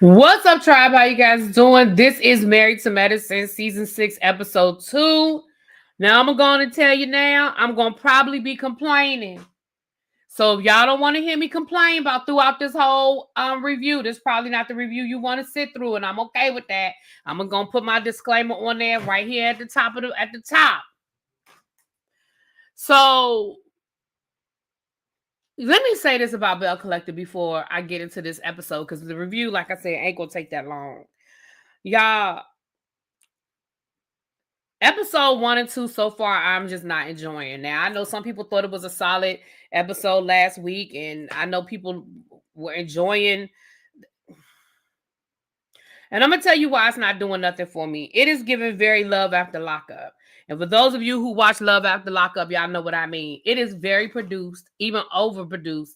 What's up, tribe? How you guys doing? This is Married to Medicine, Season 6, Episode 2. Now, I'm going to tell you now, I'm going to probably be complaining. So, if y'all don't want to hear me complain about throughout this whole review, this is probably not the review you want to sit through, and I'm okay with that. I'm going to put my disclaimer on there right here at the top. So, let me say this about Belle Collector before I get into this episode, because the review, like I said, ain't going to take that long. Y'all, episode 1 and 2 so far, I'm just not enjoying. Now, I know some people thought it was a solid episode last week, and I know people were enjoying. And I'm going to tell you why it's not doing nothing for me. It is giving very Love After Lockup. And for those of you who watch Love After Lockup, y'all know what I mean. It is very produced, even overproduced,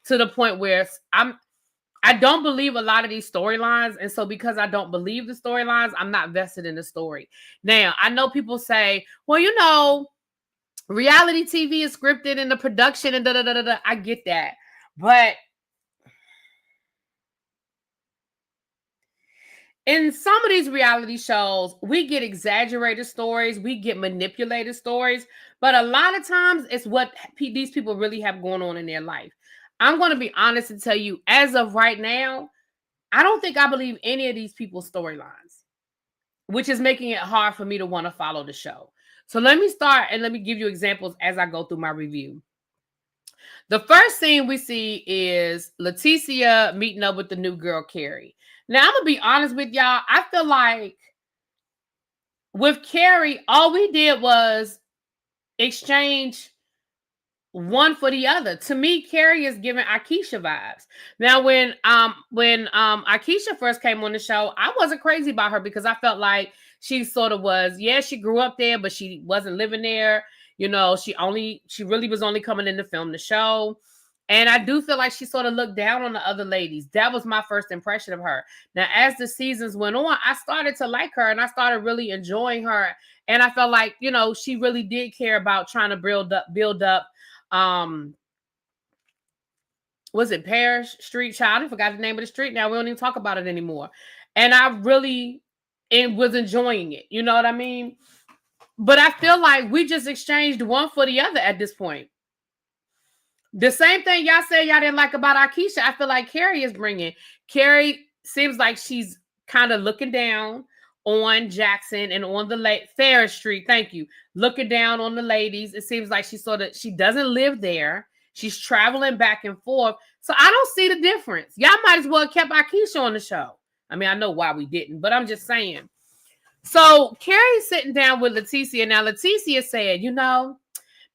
to the point where I don't believe a lot of these storylines. And so because I don't believe the storylines, I'm not vested in the story. Now, I know people say, well, you know, reality TV is scripted and the production and da-da-da-da-da. I get that. But in some of these reality shows, we get exaggerated stories. We get manipulated stories. But a lot of times, it's what these people really have going on in their life. I'm going to be honest and tell you, as of right now, I don't think I believe any of these people's storylines, which is making it hard for me to want to follow the show. So let me start and let me give you examples as I go through my review. The first scene we see is Leticia meeting up with the new girl, Carrie. Now, I'm going to be honest with y'all. I feel like with Carrie, all we did was exchange one for the other. To me, Carrie is giving Akeisha vibes. Now, when Akeisha first came on the show, I wasn't crazy about her because I felt like she sort of was, yeah, she grew up there, but she wasn't living there. You know, she really was only coming in to film the show. And I do feel like she sort of looked down on the other ladies. That was my first impression of her. Now, as the seasons went on, I started to like her and I started really enjoying her. And I felt like, you know, she really did care about trying to build up was it Parish Street? Child, I forgot the name of the street now. We don't even talk about it anymore. And I really was enjoying it. You know what I mean? But I feel like we just exchanged one for the other at this point. The same thing y'all said y'all didn't like about Akeisha, I feel like Carrie is bringing. Carrie seems like she's kind of looking down on Jackson and on the Ferris Street. Thank you. Looking down on the ladies. It seems like she doesn't live there. She's traveling back and forth. So I don't see the difference. Y'all might as well have kept Akeisha on the show. I mean, I know why we didn't, but I'm just saying. So Carrie's sitting down with Leticia. Now, Leticia said, you know,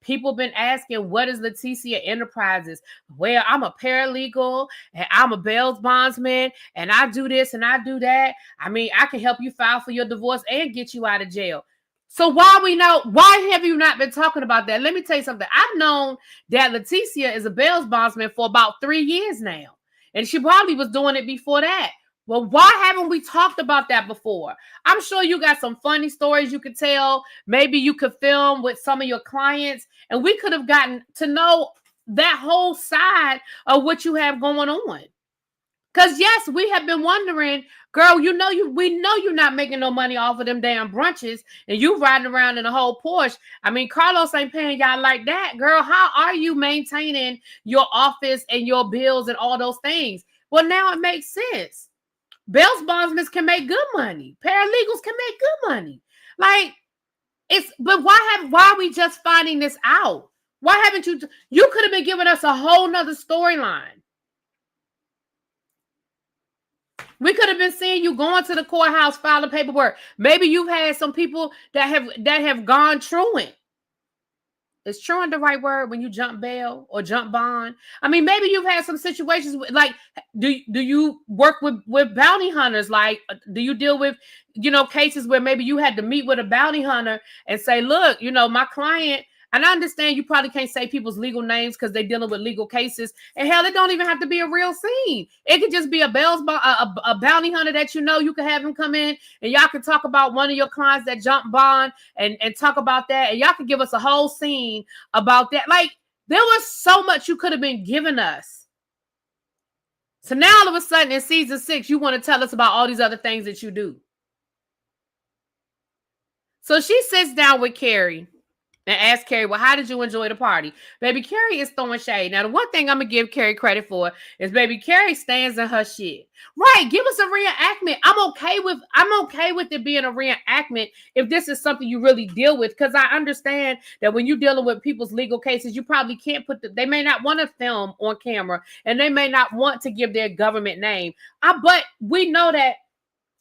people been asking, what is Leticia Enterprises? Well, I'm a paralegal and I'm a bail bondsman and I do this and I do that. I mean, I can help you file for your divorce and get you out of jail. So why have you not been talking about that? Let me tell you something. I've known that Leticia is a bail bondsman for about 3 years now. And she probably was doing it before that. Well, why haven't we talked about that before? I'm sure you got some funny stories you could tell. Maybe you could film with some of your clients, and we could have gotten to know that whole side of what you have going on. Because, yes, we have been wondering, girl, we know you're not making no money off of them damn brunches, and you riding around in a whole Porsche. I mean, Carlos ain't paying y'all like that, girl. How are you maintaining your office and your bills and all those things? Well, now it makes sense. Bail bondsmen can make good money. Paralegals can make good money. But why are we just finding this out? Why haven't you could have been giving us a whole nother storyline. We could have been seeing you going to the courthouse, filing paperwork. Maybe you've had some people that have gone truant. Is truant the right word when you jump bail or jump bond? I mean, maybe you've had some situations like, do you work with bounty hunters? Like, do you deal with, cases where maybe you had to meet with a bounty hunter and say, look, my client, and I understand you probably can't say people's legal names because they're dealing with legal cases. And hell, it don't even have to be a real scene. It could just be a bounty hunter that you can have him come in and y'all can talk about one of your clients that jumped bond and talk about that. And y'all can give us a whole scene about that. Like, there was so much you could have been giving us. So now all of a sudden in season 6, you want to tell us about all these other things that you do. So she sits down with Carrie and asks Carrie, well, how did you enjoy the party? Baby Carrie is throwing shade. Now, the one thing I'm going to give Carrie credit for is baby Carrie stands in her shit. Right, give us a reenactment. I'm okay with it being a reenactment if this is something you really deal with, because I understand that when you're dealing with people's legal cases, you probably can't they may not want to film on camera, and they may not want to give their government name. But we know that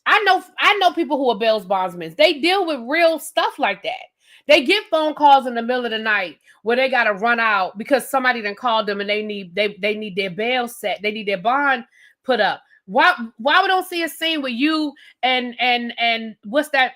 I know people who are bail bondsmen. They deal with real stuff like that. They get phone calls in the middle of the night where they got to run out because somebody done called them and they need their bail set. They need their bond put up. Why we don't see a scene with you and what's that,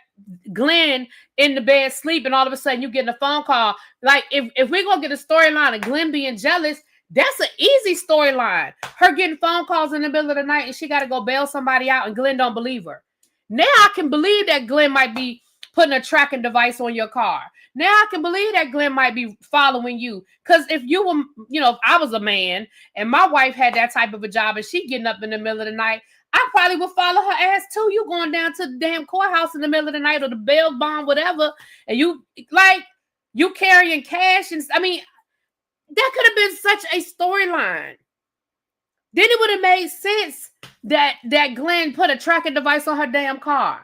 Glenn in the bed sleep, and all of a sudden you getting a phone call? Like if we're gonna get a storyline of Glenn being jealous, that's an easy storyline. Her getting phone calls in the middle of the night and she got to go bail somebody out and Glenn don't believe her. Now I can believe that Glenn might be putting a tracking device on your car. Now I can believe that Glenn might be following you. Because if you were, if I was a man and my wife had that type of a job and she getting up in the middle of the night, I probably would follow her ass too. You going down to the damn courthouse in the middle of the night or the bail bond, whatever, and you carrying cash and that could have been such a storyline. Then it would have made sense that Glenn put a tracking device on her damn car.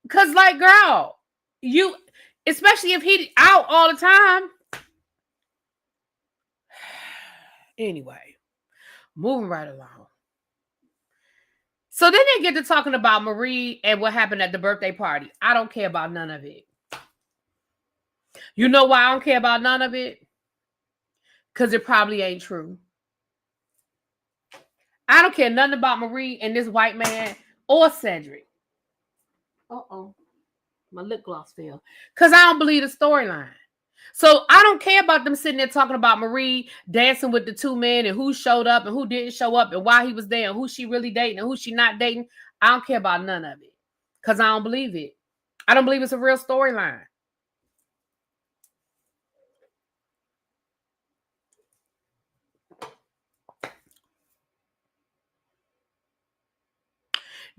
Because, girl, especially if he out all the time. Anyway, moving right along. So then they get to talking about Marie and what happened at the birthday party. I don't care about none of it. You know why I don't care about none of it? Because it probably ain't true. I don't care nothing about Marie and this white man or Cedric. Uh-oh. My lip gloss fell. Because I don't believe the storyline. So I don't care about them sitting there talking about Marie dancing with the two men and who showed up and who didn't show up and why he was there and who she really dating and who she not dating. I don't care about none of it. Because I don't believe it. I don't believe it's a real storyline.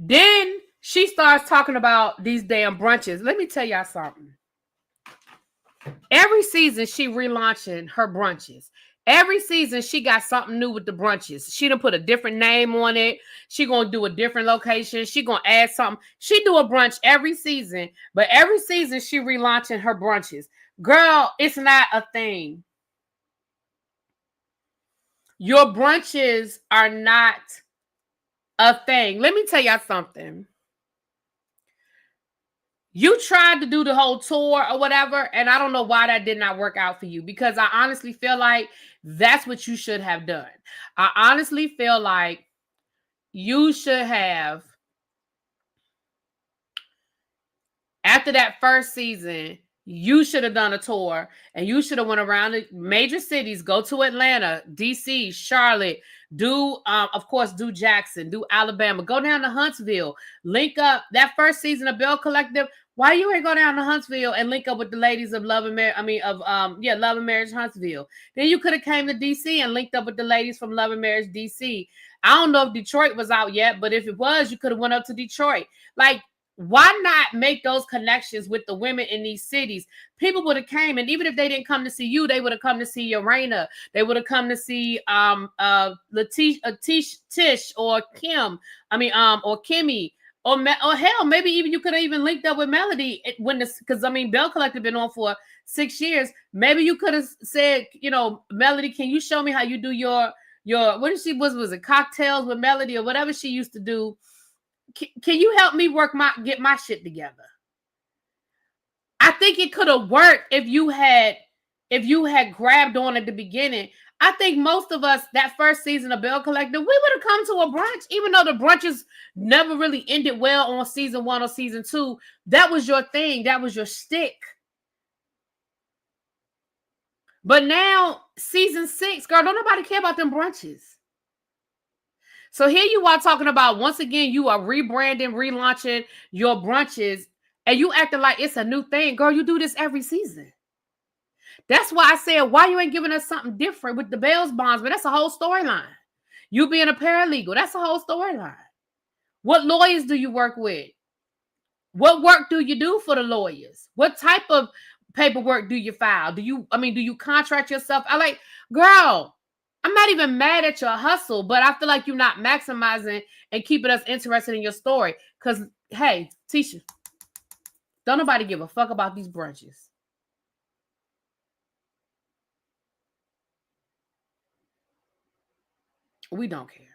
Then she starts talking about these damn brunches. Let me tell y'all something. Every season she relaunching her brunches. Every season she got something new with the brunches. She done put a different name on it. She gonna do a different location. She gonna add something. She do a brunch every season, but every season she relaunching her brunches. Girl, it's not a thing. Your brunches are not a thing. Let me tell y'all something. You tried to do the whole tour or whatever, and I don't know why that did not work out for you, because I honestly feel like that's what you should have done. I honestly feel like you should have, after that first season, you should have done a tour and you should have went around the major cities, go to Atlanta, DC, Charlotte, of course, do Jackson, do Alabama, go down to Huntsville, link up that first season of Belle Collective. Why you ain't go down to Huntsville and link up with the ladies of Love and Marriage? Love and Marriage Huntsville. Then you could have came to DC and linked up with the ladies from Love and Marriage DC. I don't know if Detroit was out yet, but if it was, you could have went up to Detroit. Why not make those connections with the women in these cities? People would have came, and even if they didn't come to see you, they would have come to see Urana. They would have come to see Tish or Kim. Or Kimmy. Or hell, maybe even you could have even linked up with Melody because Belle Collective been on for 6 years. Maybe you could have said, Melody, can you show me how you do your what did she was it cocktails with Melody or whatever she used to do? Can you help me get my shit together? I think it could have worked if you had grabbed on at the beginning. I think most of us, that first season of Belle Collective, we would have come to a brunch, even though the brunches never really ended well on season 1 or season 2. That was your thing. That was your shtick. But now, season 6, girl, don't nobody care about them brunches. So here you are talking about, once again, you are rebranding, relaunching your brunches, and you acting like it's a new thing. Girl, you do this every season. That's why I said, why you ain't giving us something different with the Belle's bonds? But that's a whole storyline. You being a paralegal, that's the whole storyline. What lawyers do you work with? What work do you do for the lawyers? What type of paperwork do you file? Do you contract yourself? Girl, I'm not even mad at your hustle, but I feel like you're not maximizing and keeping us interested in your story. Because, hey, Tisha, don't nobody give a fuck about these brunches. We don't care.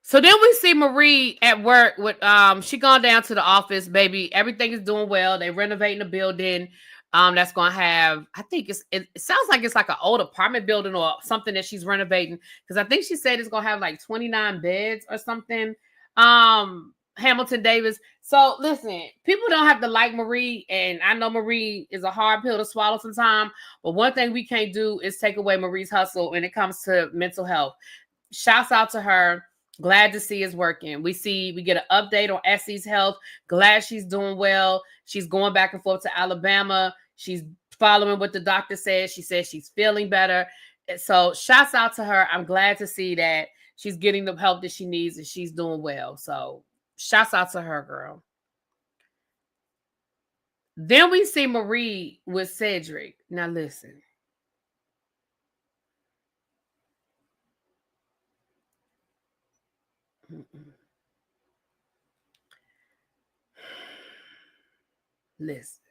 So then we see Marie at work with she gone down to the office, baby. Everything is doing well. They renovating the building. That's gonna have, I think it sounds like it's like an old apartment building or something that she's renovating. Because I think she said it's gonna have like 29 beds or something. Hamilton Davis. So listen, people don't have to like Marie, and I know Marie is a hard pill to swallow sometimes. But one thing we can't do is take away Marie's hustle when it comes to mental health. Shouts out to her. Glad to see it's working. We get an update on Essie's health. Glad she's doing well. She's going back and forth to Alabama. She's following what the doctor says. She says she's feeling better. So shouts out to her. I'm glad to see that she's getting the help that she needs and she's doing well. So shouts out to her, girl. Then we see Marie with Cedric. Now listen. Listen.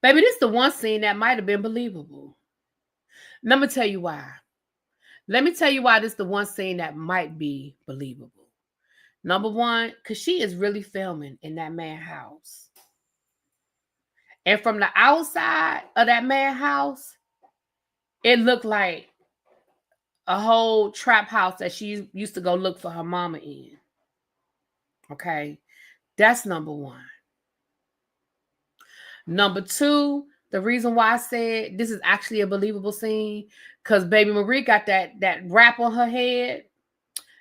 Baby, this is the one scene that might have been believable. Let me tell you why. Let me tell you why this is the one scene that might be believable. Number one, because she is really filming in that man's house. And from the outside of that man's house, it looked like a whole trap house that she used to go look for her mama in. Okay? That's number one. Number two, the reason why I said this is actually a believable scene, because baby Marie got that wrap on her head.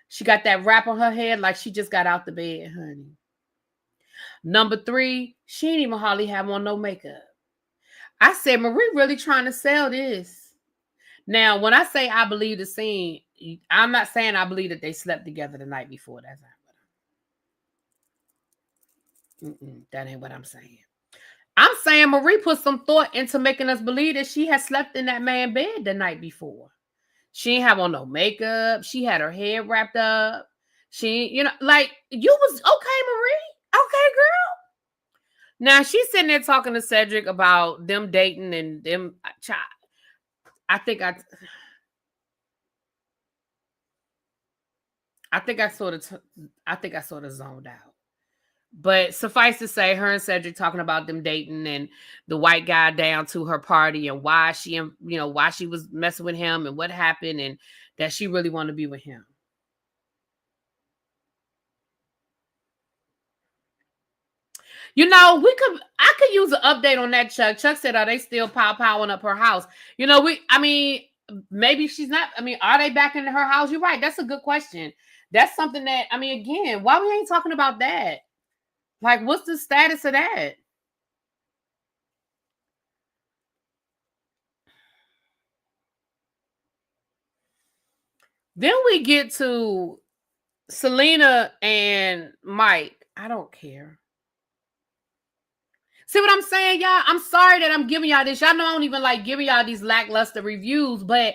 She got that wrap on her head like she just got out the bed, honey. Number three, she ain't even hardly have on no makeup. I said, Marie really trying to sell this. Now, when I say I believe the scene, I'm not saying I believe that they slept together the night before. That's not what that ain't what I'm saying. I'm saying Marie put some thought into making us believe that she had slept in that man's bed the night before. She ain't have on no makeup. She had her hair wrapped up. She, like, you was okay, Marie. Okay, girl. Now, she's sitting there talking to Cedric about them dating and them. I think I sort of zoned out. But suffice to say, her and Cedric talking about them dating and the white guy down to her party and why she was messing with him and what happened and that she really wanted to be with him. I could use an update on that, Chuck. Chuck said, are they still powering up her house? Maybe she's not. Are they back in her house? You're right. That's a good question. That's something that, again, why we ain't talking about that? Like, what's the status of that? Then we get to Selena and Mike. I don't care. See what I'm saying, y'all? I'm sorry that I'm giving y'all this. Y'all know I don't even like giving y'all these lackluster reviews, but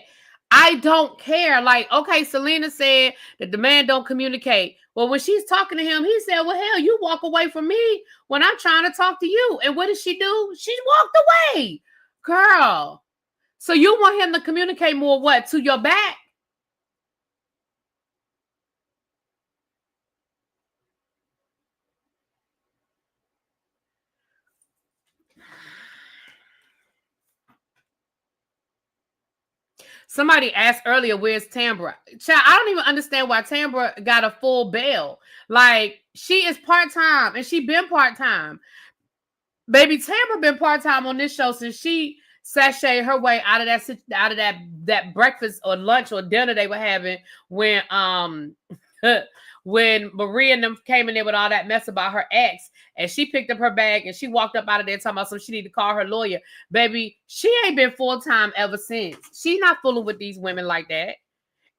I don't care. Like, okay, Selena said that the man don't communicate. Well, when she's talking to him, he said, well, hell, you walk away from me when I'm trying to talk to you. And what did she do? She walked away. Girl. So you want him to communicate more what? To your back? Somebody asked earlier, where's Tambra? Child, I don't even understand why Tambra got a full bail. Like, she is part-time, and she been part-time. Baby, Tambra been part-time on this show since she sashay her way out of that breakfast or lunch or dinner they were having when when Maria and them came in there with all that mess about her ex, and she picked up her bag and she walked up out of there talking about she need to call her lawyer. Baby, she ain't been full-time ever since. She's not fooling with these women like that.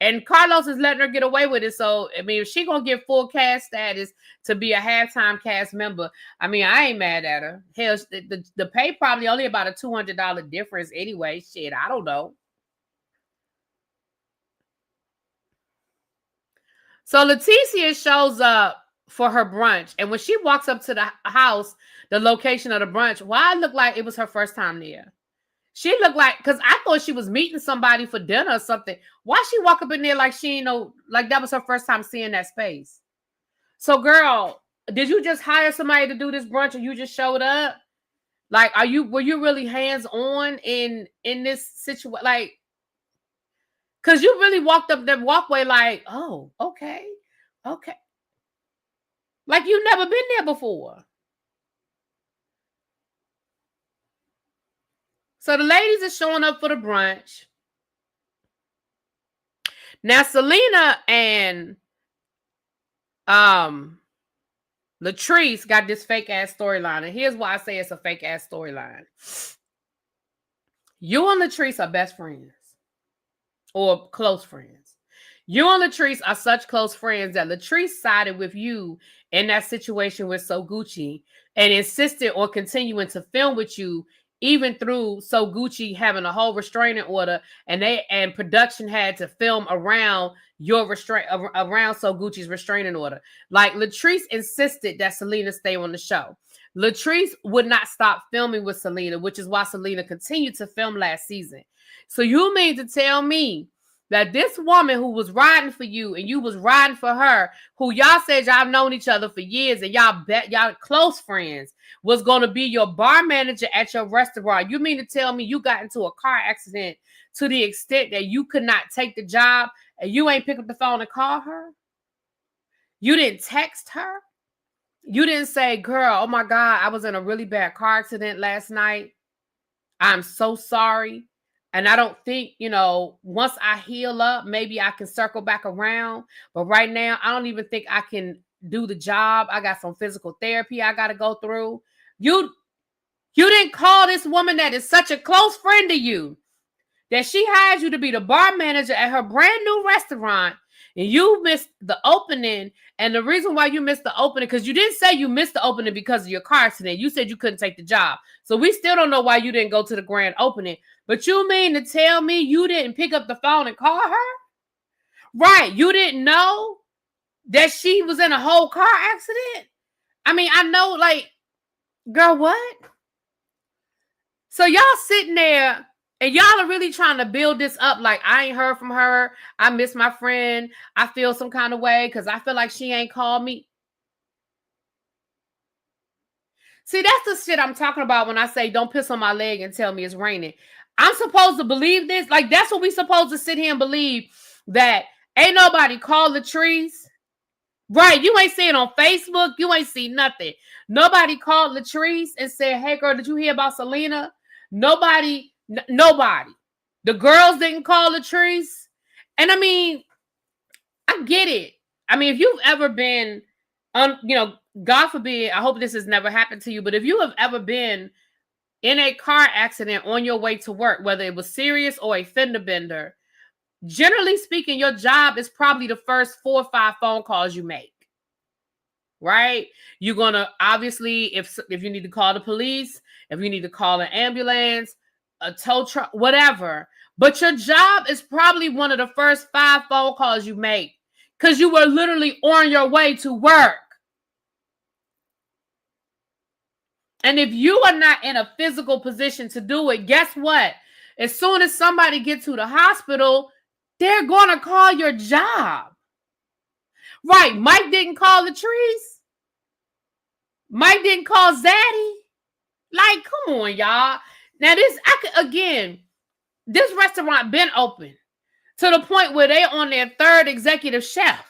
And Carlos is letting her get away with it. So, I mean, if she gonna get full cast status to be a halftime cast member, I mean, I ain't mad at her. Hell, the pay probably only about a $200 difference anyway. Shit, I don't know. So Leticia shows up for her brunch. And when she walks up to the house, the location of the brunch, why it looked like it was her first time there? She looked like, because I thought she was meeting somebody for dinner or something. Why she walk up in there like she ain't know, like that was her first time seeing that space? So, girl, did you just hire somebody to do this brunch, or you just showed up? Like, were you really hands on in this situation? Like, because you really walked up that walkway like, oh, okay. Like you've never been there before. So the ladies are showing up for the brunch. Now Selena and Latrice got this fake ass storyline. And here's why I say it's a fake ass storyline. You and Latrice are best friends. Or close friends. You and Latrice are such close friends that Latrice sided with you in that situation with So Gucci and insisted on continuing to film with you, even through So Gucci having a whole restraining order, and production had to film around around So Gucci's restraining order. Like, Latrice insisted that Selena stay on the show. Latrice would not stop filming with Selena, which is why Selena continued to film last season. So you mean to tell me that this woman who was riding for you and you was riding for her, who y'all said y'all known each other for years and y'all close friends, was going to be your bar manager at your restaurant? You mean to tell me you got into a car accident to the extent that you could not take the job and you ain't pick up the phone and call her? You didn't text her? You didn't say, girl, oh my God, I was in a really bad car accident last night. I'm so sorry. And I don't think, once I heal up, maybe I can circle back around. But right now, I don't even think I can do the job. I got some physical therapy I got to go through. You didn't call this woman that is such a close friend to you, that she hired you to be the bar manager at her brand new restaurant, and you missed the opening. And the reason why you missed the opening, because you didn't say you missed the opening because of your car accident. You said you couldn't take the job. So we still don't know why you didn't go to the grand opening. But you mean to tell me you didn't pick up the phone and call her? Right. You didn't know that she was in a whole car accident? I mean, I know, like, girl, what? So y'all sitting there and y'all are really trying to build this up like, I ain't heard from her. I miss my friend. I feel some kind of way because I feel like she ain't called me. See, that's the shit I'm talking about when I say don't piss on my leg and tell me it's raining. I'm supposed to believe this? Like, that's what we supposed to sit here and believe, that ain't nobody called Latrice? Right, you ain't see it on Facebook. You ain't see nothing. Nobody called Latrice and said, hey, girl, did you hear about Selena? Nobody. The girls didn't call Latrice. And I mean, I get it. I mean, if you've ever been, God forbid, I hope this has never happened to you, but if you have ever been in a car accident on your way to work, whether it was serious or a fender bender, generally speaking, your job is probably the first 4 or 5 phone calls you make. Right? You're going to, obviously, if you need to call the police, if you need to call an ambulance, a tow truck, whatever. But your job is probably one of the first 5 phone calls you make, because you were literally on your way to work. And if you are not in a physical position to do it, guess what? As soon as somebody gets to the hospital, they're going to call your job. Right. Mike didn't call Latrice. Mike didn't call Zaddy. Like, come on, y'all. Now, this restaurant been open to the point where they on their 3rd executive chef.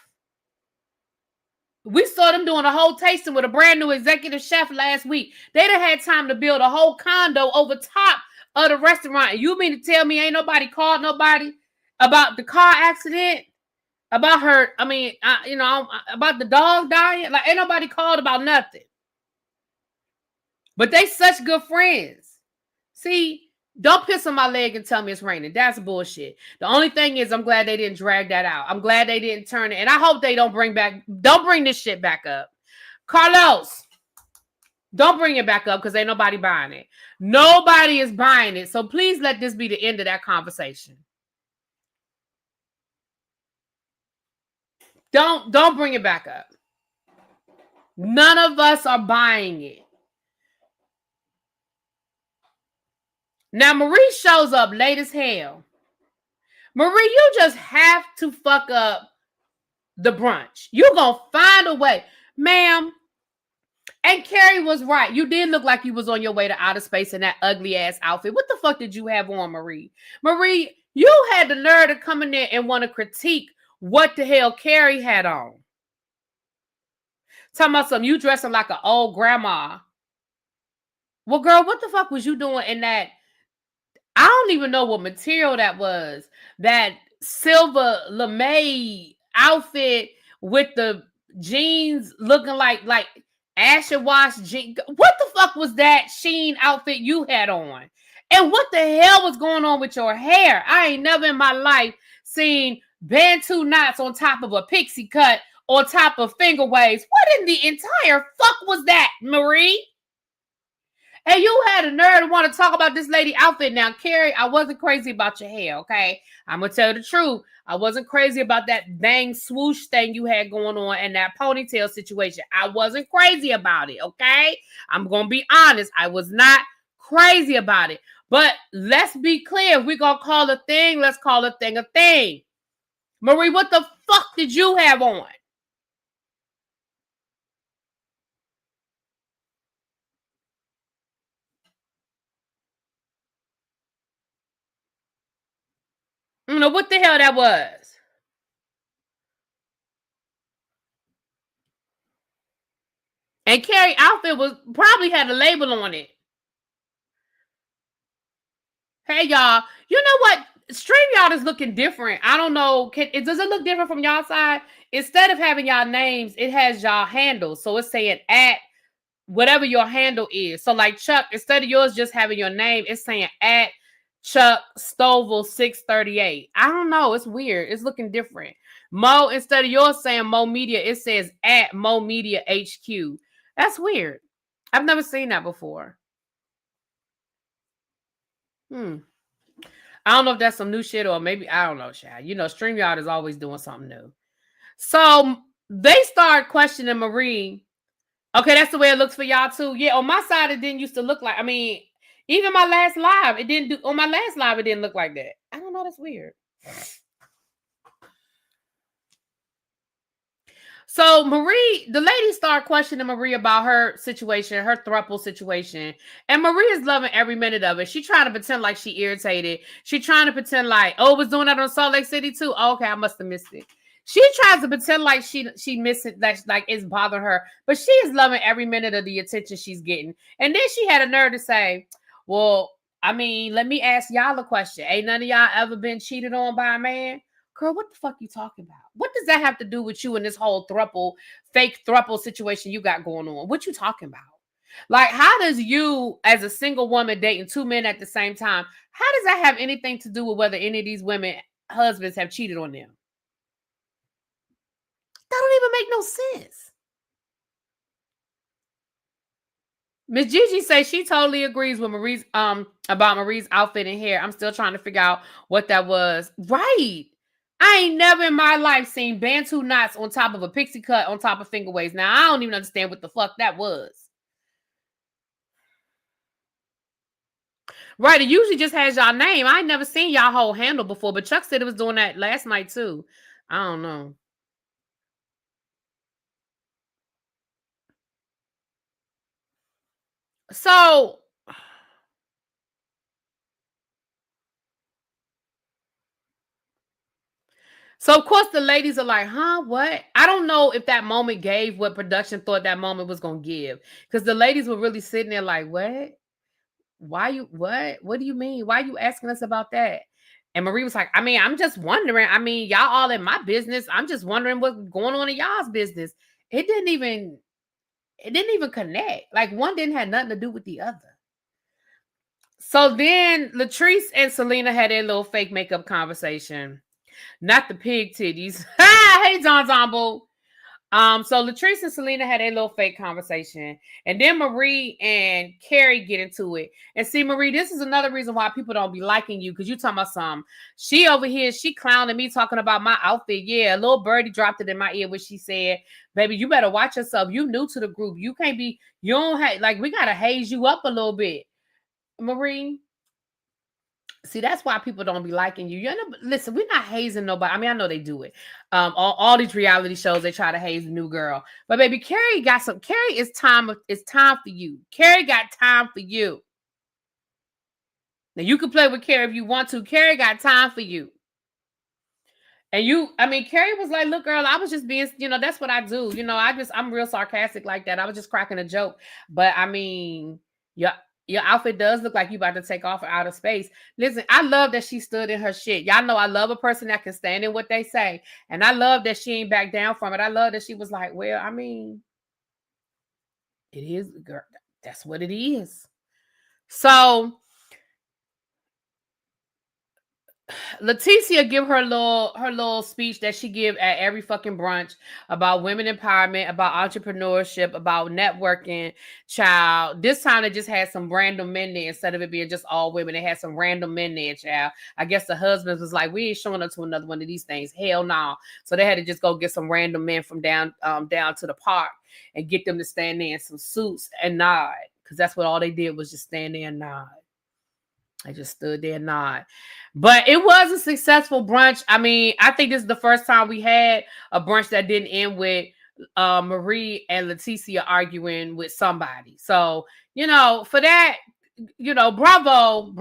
We saw them doing a whole tasting with a brand new executive chef last week. They done had time to build a whole condo over top of the restaurant. You mean to tell me ain't nobody called nobody about the car accident? About her, about the dog dying? Like, ain't nobody called about nothing. But they such good friends. See, don't piss on my leg and tell me it's raining. That's bullshit. The only thing is, I'm glad they didn't drag that out. I'm glad they didn't turn it. And I hope they don't bring this shit back up. Carlos, don't bring it back up because ain't nobody buying it. Nobody is buying it. So please let this be the end of that conversation. Don't bring it back up. None of us are buying it. Now, Marie shows up late as hell. Marie, you just have to fuck up the brunch. You're going to find a way. Ma'am, and Carrie was right. You did look like you was on your way to outer space in that ugly-ass outfit. What the fuck did you have on, Marie? Marie, you had the nerve to come in there and want to critique what the hell Carrie had on. Talking about something, you dressing like an old grandma. Well, girl, what the fuck was you doing in that? I don't even know what material that was. That silver lame outfit with the jeans looking like asher wash jeans. What the fuck was that sheen outfit you had on? And what the hell was going on with your hair? I ain't never in my life seen bantu knots on top of a pixie cut on top of finger waves. What in the entire fuck was that, Marie? And you had a nerve to want to talk about this lady outfit. Now, Carrie, I wasn't crazy about your hair, okay? I'm going to tell you the truth. I wasn't crazy about that bang swoosh thing you had going on and that ponytail situation. I wasn't crazy about it, okay? I'm going to be honest. I was not crazy about it. But let's be clear. If we're going to call a thing, let's call a thing a thing. Marie, what the fuck did you have on? You know what the hell that was? And Carrie outfit was probably had a label on it. Hey y'all, you know what? StreamYard is looking different. I don't know. Does it look different from y'all side? Instead of having y'all names, it has y'all handles. So it's saying at whatever your handle is. So like Chuck, instead of yours just having your name, it's saying at Chuck Stovall 638. I don't know. It's weird. It's looking different. Mo, instead of yours saying Mo Media, it says at Mo Media HQ. That's weird. I've never seen that before. I don't know if that's some new shit or maybe, I don't know, Chad. You know, StreamYard is always doing something new. So they start questioning Marie. Okay, that's the way it looks for y'all too. Yeah, on my side, it didn't used to look like, even my last live, it didn't look like that. I don't know, that's weird. So Marie, the lady started questioning Marie about her situation, her throuple situation. And Marie is loving every minute of it. She trying to pretend like she irritated. She trying to pretend like, oh, was doing that on Salt Lake City too? Oh, okay, I must have missed it. She tries to pretend like she missed it, like it's bothering her. But she is loving every minute of the attention she's getting. And then she had a nerve to say, well, let me ask y'all a question. Ain't none of y'all ever been cheated on by a man? Girl, what the fuck you talking about? What does that have to do with you and this whole fake throuple situation you got going on? What you talking about? Like, how does you, as a single woman dating two men at the same time, how does that have anything to do with whether any of these women husbands have cheated on them? That don't even make no sense. Miss Gigi says she totally agrees with Marie's about Marie's outfit and hair. I'm still trying to figure out what that was. Right. I ain't never in my life seen bantu knots on top of a pixie cut on top of finger waves. Now, I don't even understand what the fuck that was. Right, it usually just has y'all name. I ain't never seen y'all whole handle before, but Chuck said it was doing that last night too. I don't know. So of course the ladies are like, huh, what? I don't know if that moment gave what production thought that moment was going to give. Because the ladies were really sitting there like, what? why you, what do you mean? Why you asking us about that? And Marie was like, I mean, I'm just wondering. I mean, y'all all in my business. I'm just wondering what's going on in y'all's business. It didn't even connect. Like one didn't have nothing to do with the other. So then Latrice and Selena had their little fake makeup conversation. Not the pig titties. Hey, John Zombo. So Latrice and Selena had a little fake conversation. And then Marie and Carrie get into it. And see, Marie, this is another reason why people don't be liking you, because you talking about something. She over here, she clowning me talking about my outfit. Yeah, a little birdie dropped it in my ear when she said, baby, you better watch yourself. You new to the group. You can't be, you don't have, like, we got to haze you up a little bit. Marie, see, that's why people don't be liking you. You know, listen, we're not hazing nobody. I mean, I know they do it. All these reality shows, they try to haze the new girl. But baby, Carrie got some. Carrie, it's time for you. Carrie got time for you. Now you can play with Carrie if you want to. Carrie got time for you. And Carrie was like, look, girl, I was just being, that's what I do. I'm real sarcastic like that. I was just cracking a joke. But I mean, yeah. Your outfit does look like you about to take off out of space. Listen, I love that she stood in her shit. Y'all know I love a person that can stand in what they say. And I love that she ain't back down from it. I love that she was like, well, I mean, it is, girl. That's what it is. So Leticia give her little speech that she give at every fucking brunch about women empowerment, about entrepreneurship, about networking. Child, this time they just had some random men there instead of it being just all women. They had some random men there, child. I guess the husbands was like, we ain't showing up to another one of these things. Hell no. So they had to just go get some random men from down to the park and get them to stand there in some suits and nod, because that's what all they did was just stand there and nod. I just stood there and nod. But it was a successful brunch. I mean, I think this is the first time we had a brunch that didn't end with Marie and Leticia arguing with somebody. So, for that, bravo.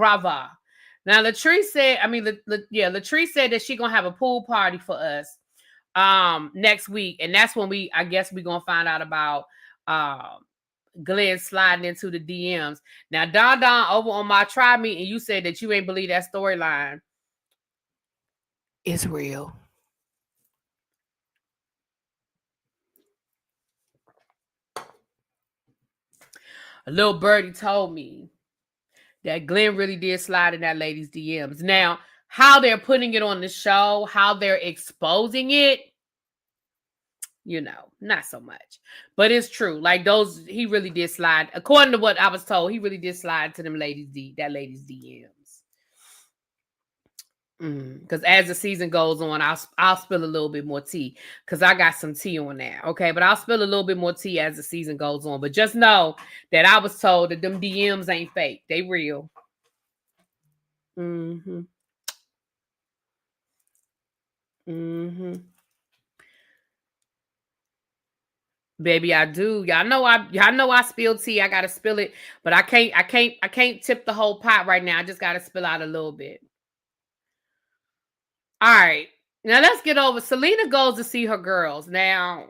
Now, Latrice said, Latrice said that she's going to have a pool party for us next week. And that's when I guess we're going to find out about Glenn sliding into the DMs. Now, Don over on my tribe meeting, you said that you ain't believe that storyline. It's real. A little birdie told me that Glenn really did slide in that lady's DMs. Now, how they're putting it on the show, how they're exposing it, not so much. But it's true. Like he really did slide. According to what I was told, he really did slide to that lady's DMs. Because as the season goes on, I'll spill a little bit more tea, because I got some tea on that. Okay, but I'll spill a little bit more tea as the season goes on. But just know that I was told that them DMs ain't fake; they real. Baby, I do. Y'all know I spill tea. I gotta spill it, but I can't tip the whole pot right now. I just gotta spill out a little bit. All right. Now let's get over. Selena goes to see her girls. Now,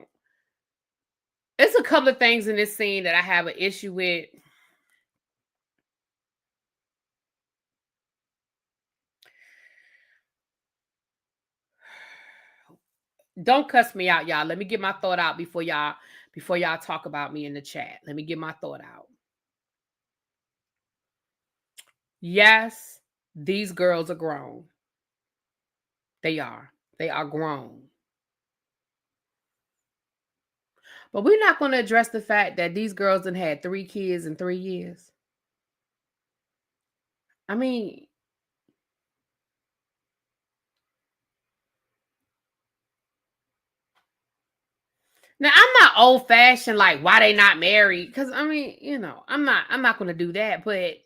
there's a couple of things in this scene that I have an issue with. Don't cuss me out, y'all. Let me get my thought out before y'all talk about me in the chat. Let me get my thought out. Yes, these girls are grown. They are. They are grown. But we're not going to address the fact that these girls done had 3 kids in 3 years. I mean, now I'm not old fashioned like why they not married, because I mean, I'm not going to do that, but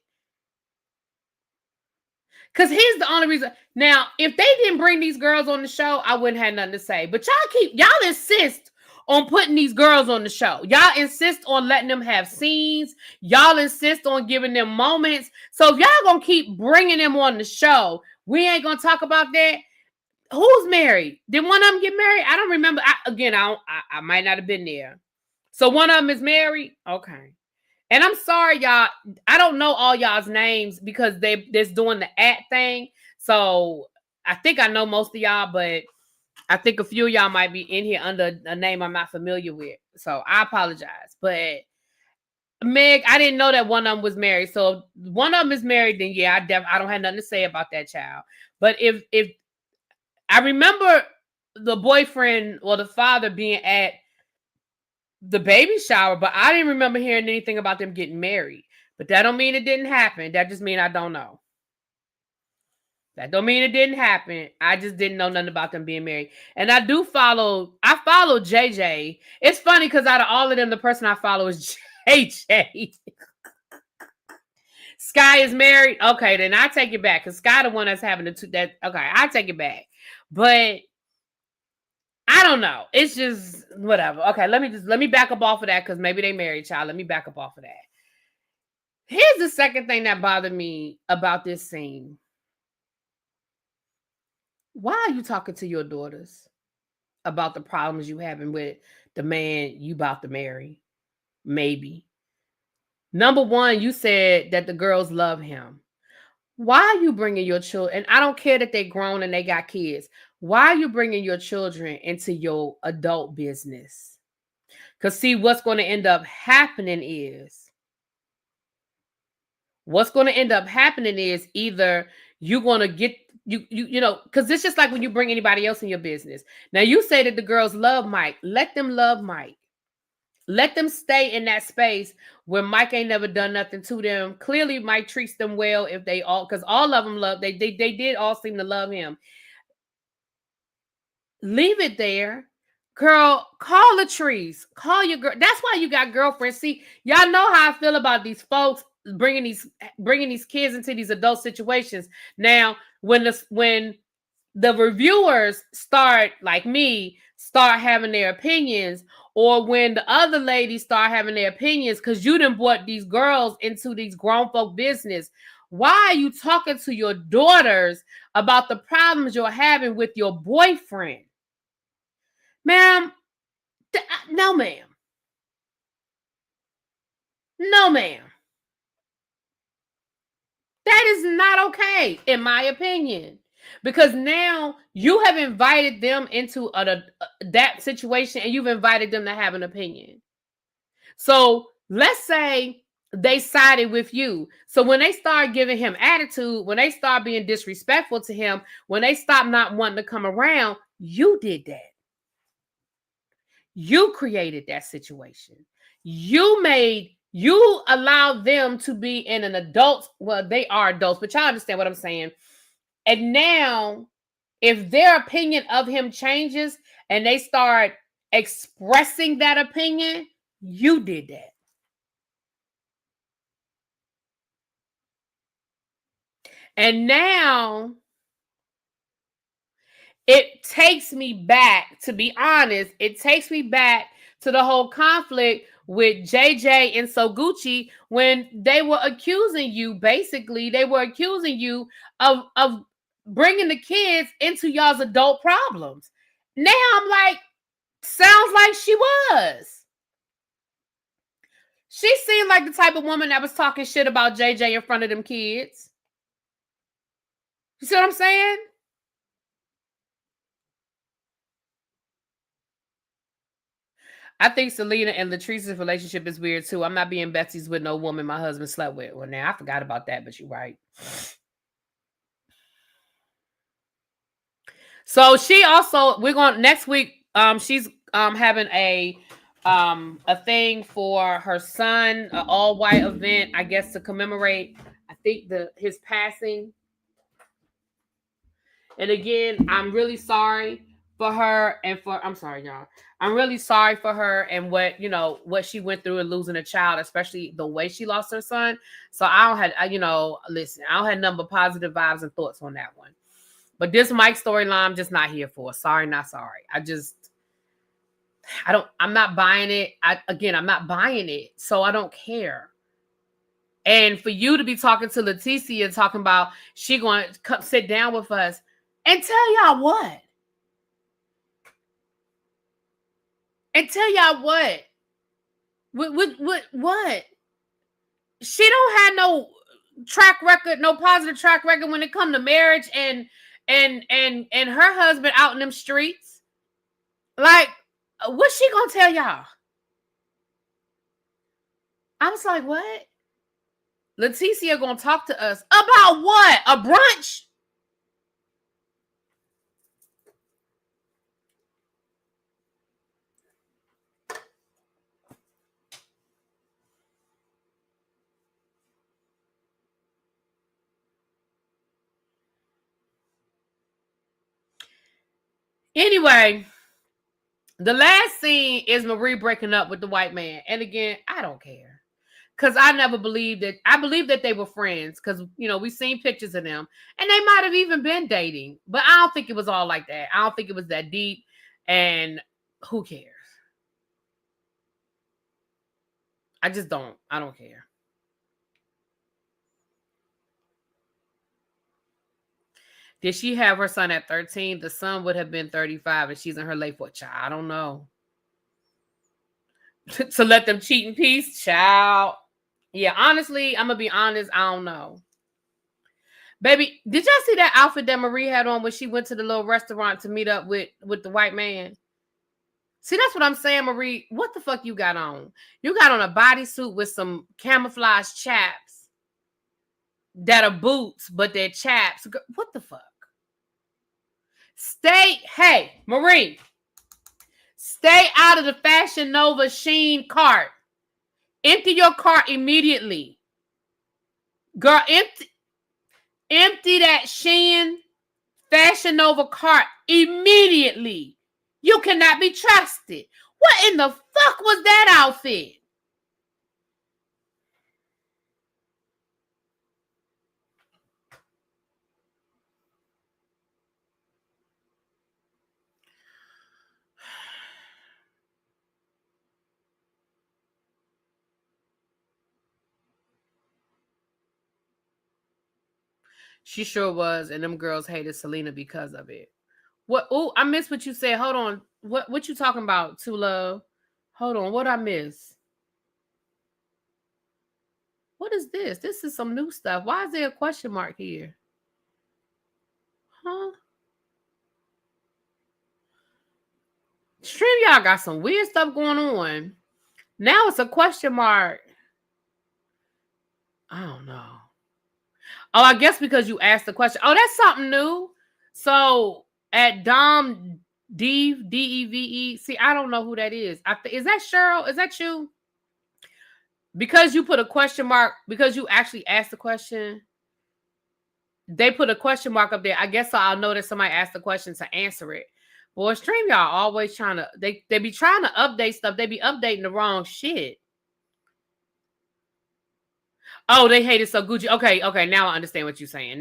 because here's the only reason. Now, if they didn't bring these girls on the show, I wouldn't have nothing to say. But y'all insist on putting these girls on the show. Y'all insist on letting them have scenes. Y'all insist on giving them moments. So if y'all gonna keep bringing them on the show, we ain't gonna talk about that. Who's married? Did one of them get married? I don't remember. I might not have been there. So one of them is married? Okay. And I'm sorry, y'all. I don't know all y'all's names because they're doing the @ thing. So I think I know most of y'all, but I think a few of y'all might be in here under a name I'm not familiar with. So I apologize. But Meg, I didn't know that one of them was married. So if one of them is married, then yeah, I don't have nothing to say about that child. But if I remember the boyfriend or the father being at the baby shower, but I didn't remember hearing anything about them getting married. But that don't mean it didn't happen. That just mean I don't know. That don't mean it didn't happen. I just didn't know nothing about them being married. And I follow JJ. It's funny because out of all of them, the person I follow is JJ. Sky is married. Okay, then I take it back. Because Sky the one that's having that. Okay, I take it back. But I don't know. It's just whatever. Okay, let me back up off of that because maybe they married, child. Let me back up off of that. Here's the second thing that bothered me about this scene. Why are you talking to your daughters about the problems you having with the man you about to marry? Maybe. Number one, you said that the girls love him. Why are you bringing your children? And I don't care that they grown and they got kids. Why are you bringing your children into your adult business? Because see, what's going to end up happening is either you're going to get you know, because it's just like when you bring anybody else in your business. Now you say that the girls love Mike. Let them love Mike. Let them stay in that space where Mike ain't never done nothing to them. Clearly, Mike treats them well if they all, because all of them love, they did all seem to love him. Leave it there. Girl, call Latrice. Call your girl. That's why you got girlfriends. See, y'all know how I feel about these folks bringing these kids into these adult situations. Now, when the reviewers start, like me, start having their opinions, or when the other ladies start having their opinions because you done brought these girls into these grown folk business, why are you talking to your daughters about the problems you're having with your boyfriend? Ma'am, no ma'am. No ma'am. That is not okay, in my opinion. Because now you have invited them into that situation and you've invited them to have an opinion. So let's say they sided with you. So when they start giving him attitude, when they start being disrespectful to him, when they stop not wanting to come around, you did that. You created that situation. You allowed them to be in an adult. Well, they are adults, but y'all understand what I'm saying. And now, if their opinion of him changes and they start expressing that opinion, you did that. And now it takes me back, to be honest, it takes me back to the whole conflict with JJ and Soguchi when they were accusing you, basically, they were accusing you of bringing the kids into y'all's adult problems. Now I'm like, sounds like she was. She seemed like the type of woman that was talking shit about JJ in front of them kids. You see what I'm saying? I think Selena and Latrice's relationship is weird too. I'm not being besties with no woman my husband slept with. Well, now I forgot about that, but you're right. So she also, we're going next week. She's having a thing for her son, an all white event, I guess, to commemorate, I think, his passing. And again, I'm really sorry for her and for, I'm sorry, y'all. I'm really sorry for her and what she went through and losing a child, especially the way she lost her son. So I don't have, listen, I don't have nothing but positive vibes and thoughts on that one. But this Mike storyline, I'm just not here for. Sorry, not sorry. I'm not buying it. I'm not buying it. So I don't care. And for you to be talking to Leticia, talking about she going to come sit down with us and tell y'all what? And tell y'all what? What? she don't have no track record, no positive track record when it come to marriage and her husband out in them streets. Like, what's she gonna tell y'all? I was like, what? Leticia gonna talk to us about what? A brunch? Anyway, the last scene is Marie breaking up with the white man. And again, I don't care. Because I never believed that. I believe that they were friends. Because, you know, we seen pictures of them. And they might have even been dating. But I don't think it was all like that. I don't think it was that deep. And who cares? I just don't. I don't care. Did she have her son at 13? The son would have been 35 and she's in her late 40s. Child, I don't know. To let them cheat in peace? Child. Yeah, honestly, I'm going to be honest. I don't know. Baby, did y'all see that outfit that Marie had on when she went to the little restaurant to meet up with the white man? See, that's what I'm saying, Marie. What the fuck you got on? You got on a bodysuit with some camouflage chaps that are boots, but they're chaps. What the fuck? Hey, Marie, stay out of the Fashion Nova Sheen cart. Empty your cart immediately. Girl, empty that Shein Fashion Nova cart immediately. You cannot be trusted. What in the fuck was that outfit? She sure was, and them girls hated Selena because of it. What? Oh, I missed what you said. Hold on. What you talking about, Two Love? Hold on. What I miss? What is this? This is some new stuff. Why is there a question mark here? Huh? Stream y'all got some weird stuff going on. Now it's a question mark. I don't know. Oh, I guess because you asked the question. Oh, that's something new. So at Dom Deve. See, I don't know who that is. Is that Cheryl? Is that you? Because you put a question mark, because you actually asked the question, they put a question mark up there. I guess so I'll know that somebody asked the question to answer it. Boy, stream y'all always trying to, they be trying to update stuff. They be updating the wrong shit. Oh, they hate it so Gucci. Okay. Now I understand what you're saying.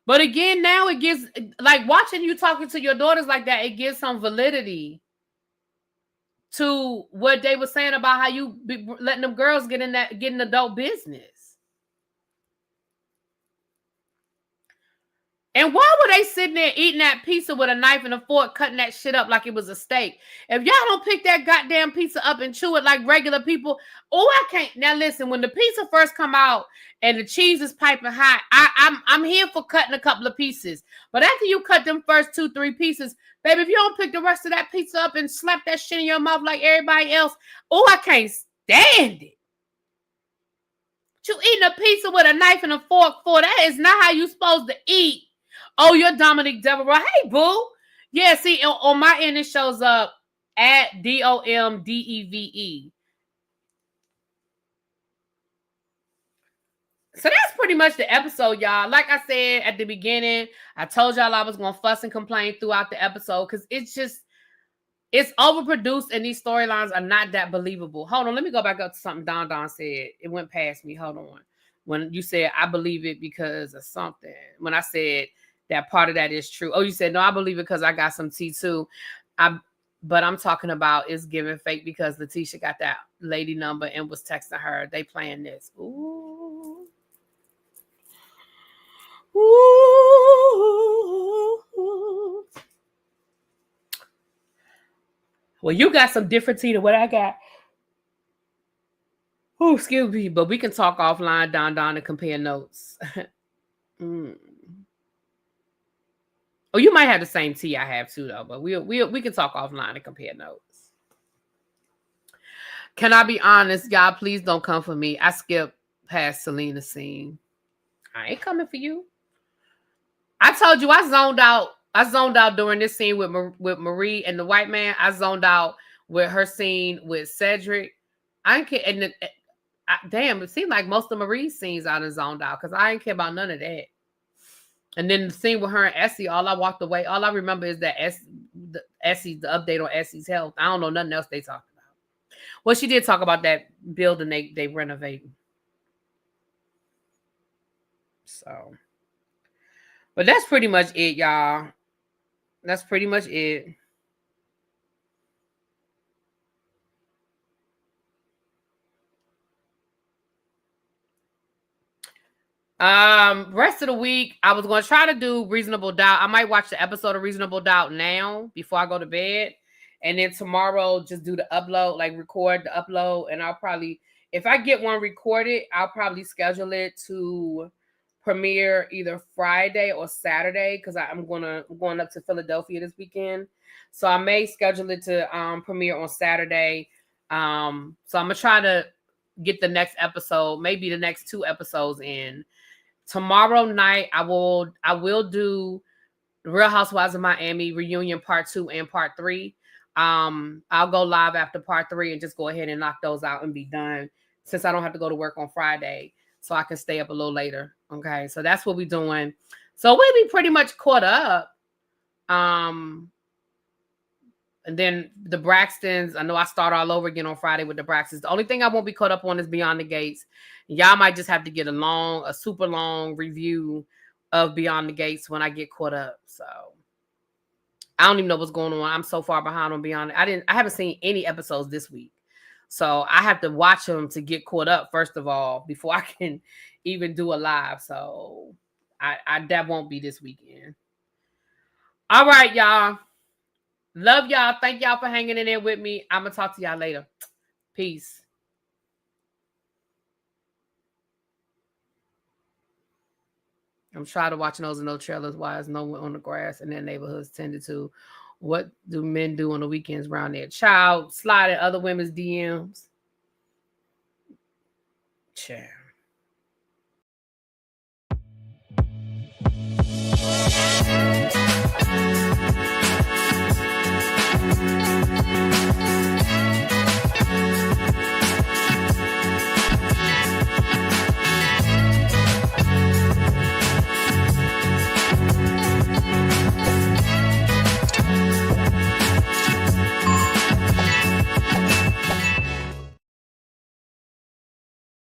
But again, now it gives, like, watching you talking to your daughters like that, it gives some validity to what they were saying about how you be letting them girls get in adult business. And why were they sitting there eating that pizza with a knife and a fork, cutting that shit up like it was a steak? If y'all don't pick that goddamn pizza up and chew it like regular people, I can't. Now listen, when the pizza first come out and the cheese is piping hot, I'm here for cutting a couple of pieces. But after you cut them first 2-3 pieces, baby, if you don't pick the rest of that pizza up and slap that shit in your mouth like everybody else, I can't stand it. You eating a pizza with a knife and a fork for? That is not how you supposed to eat. Oh, you're Dominic Devereaux. Hey, boo. Yeah, see, on my end, it shows up at DOMDEVE. So that's pretty much the episode, y'all. Like I said at the beginning, I told y'all I was going to fuss and complain throughout the episode because it's overproduced and these storylines are not that believable. Hold on, let me go back up to something Don said. It went past me. Hold on. When you said, I believe it because of something. When I said that part of that is true. Oh, you said, no, I believe it because I got some tea too. But I'm talking about it's giving fake because Leticia got that lady number and was texting her. They playing this. Ooh. Ooh. Well, you got some different tea than what I got. Oh, excuse me, but we can talk offline, Don, and compare notes. Mm. Oh, you might have the same tea I have too, though. But we can talk offline and compare notes. Can I be honest, y'all? Please don't come for me. I skipped past Selena's scene. I ain't coming for you. I told you I zoned out. I zoned out during this scene with Marie and the white man. I zoned out with her scene with Cedric. I ain't care. And damn, it seemed like most of Marie's scenes I done zoned out because I ain't care about none of that. And then the scene with her and Essie, all I walked away. All I remember is that the update on Essie's health. I don't know nothing else they talked about. Well, she did talk about that building they renovating. So, but that's pretty much it, y'all. That's pretty much it. Rest of the week, I was going to try to do Reasonable Doubt. I might watch the episode of Reasonable Doubt now before I go to bed. And then tomorrow, just do the upload, like record the upload. And I'll probably, if I get one recorded, I'll probably schedule it to premiere either Friday or Saturday because I'm going up to Philadelphia this weekend. So I may schedule it to premiere on Saturday. So I'm gonna try to get the next episode, maybe the next 2 episodes in. Tomorrow night, I will do Real Housewives of Miami reunion part 2 and part 3. I'll go live after part 3 and just go ahead and knock those out and be done since I don't have to go to work on Friday, so I can stay up a little later. Okay, so that's what we're doing. So we'll be pretty much caught up. And then the Braxtons, I know I start all over again on Friday with the Braxtons. The only thing I won't be caught up on is Beyond the Gates. Y'all might just have to get a super long review of Beyond the Gates when I get caught up. So I don't even know what's going on. I'm so far behind on Beyond. I haven't seen any episodes this week. So I have to watch them to get caught up, first of all, before I can even do a live. So I that won't be this weekend. All right, y'all. Love y'all. Thank y'all for hanging in there with me. I'm going to talk to y'all later. Peace. I'm tired of watching those no trailers. Why is no one on the grass in their neighborhoods tended to? What do men do on the weekends around their child? Slide in other women's DMs. Child.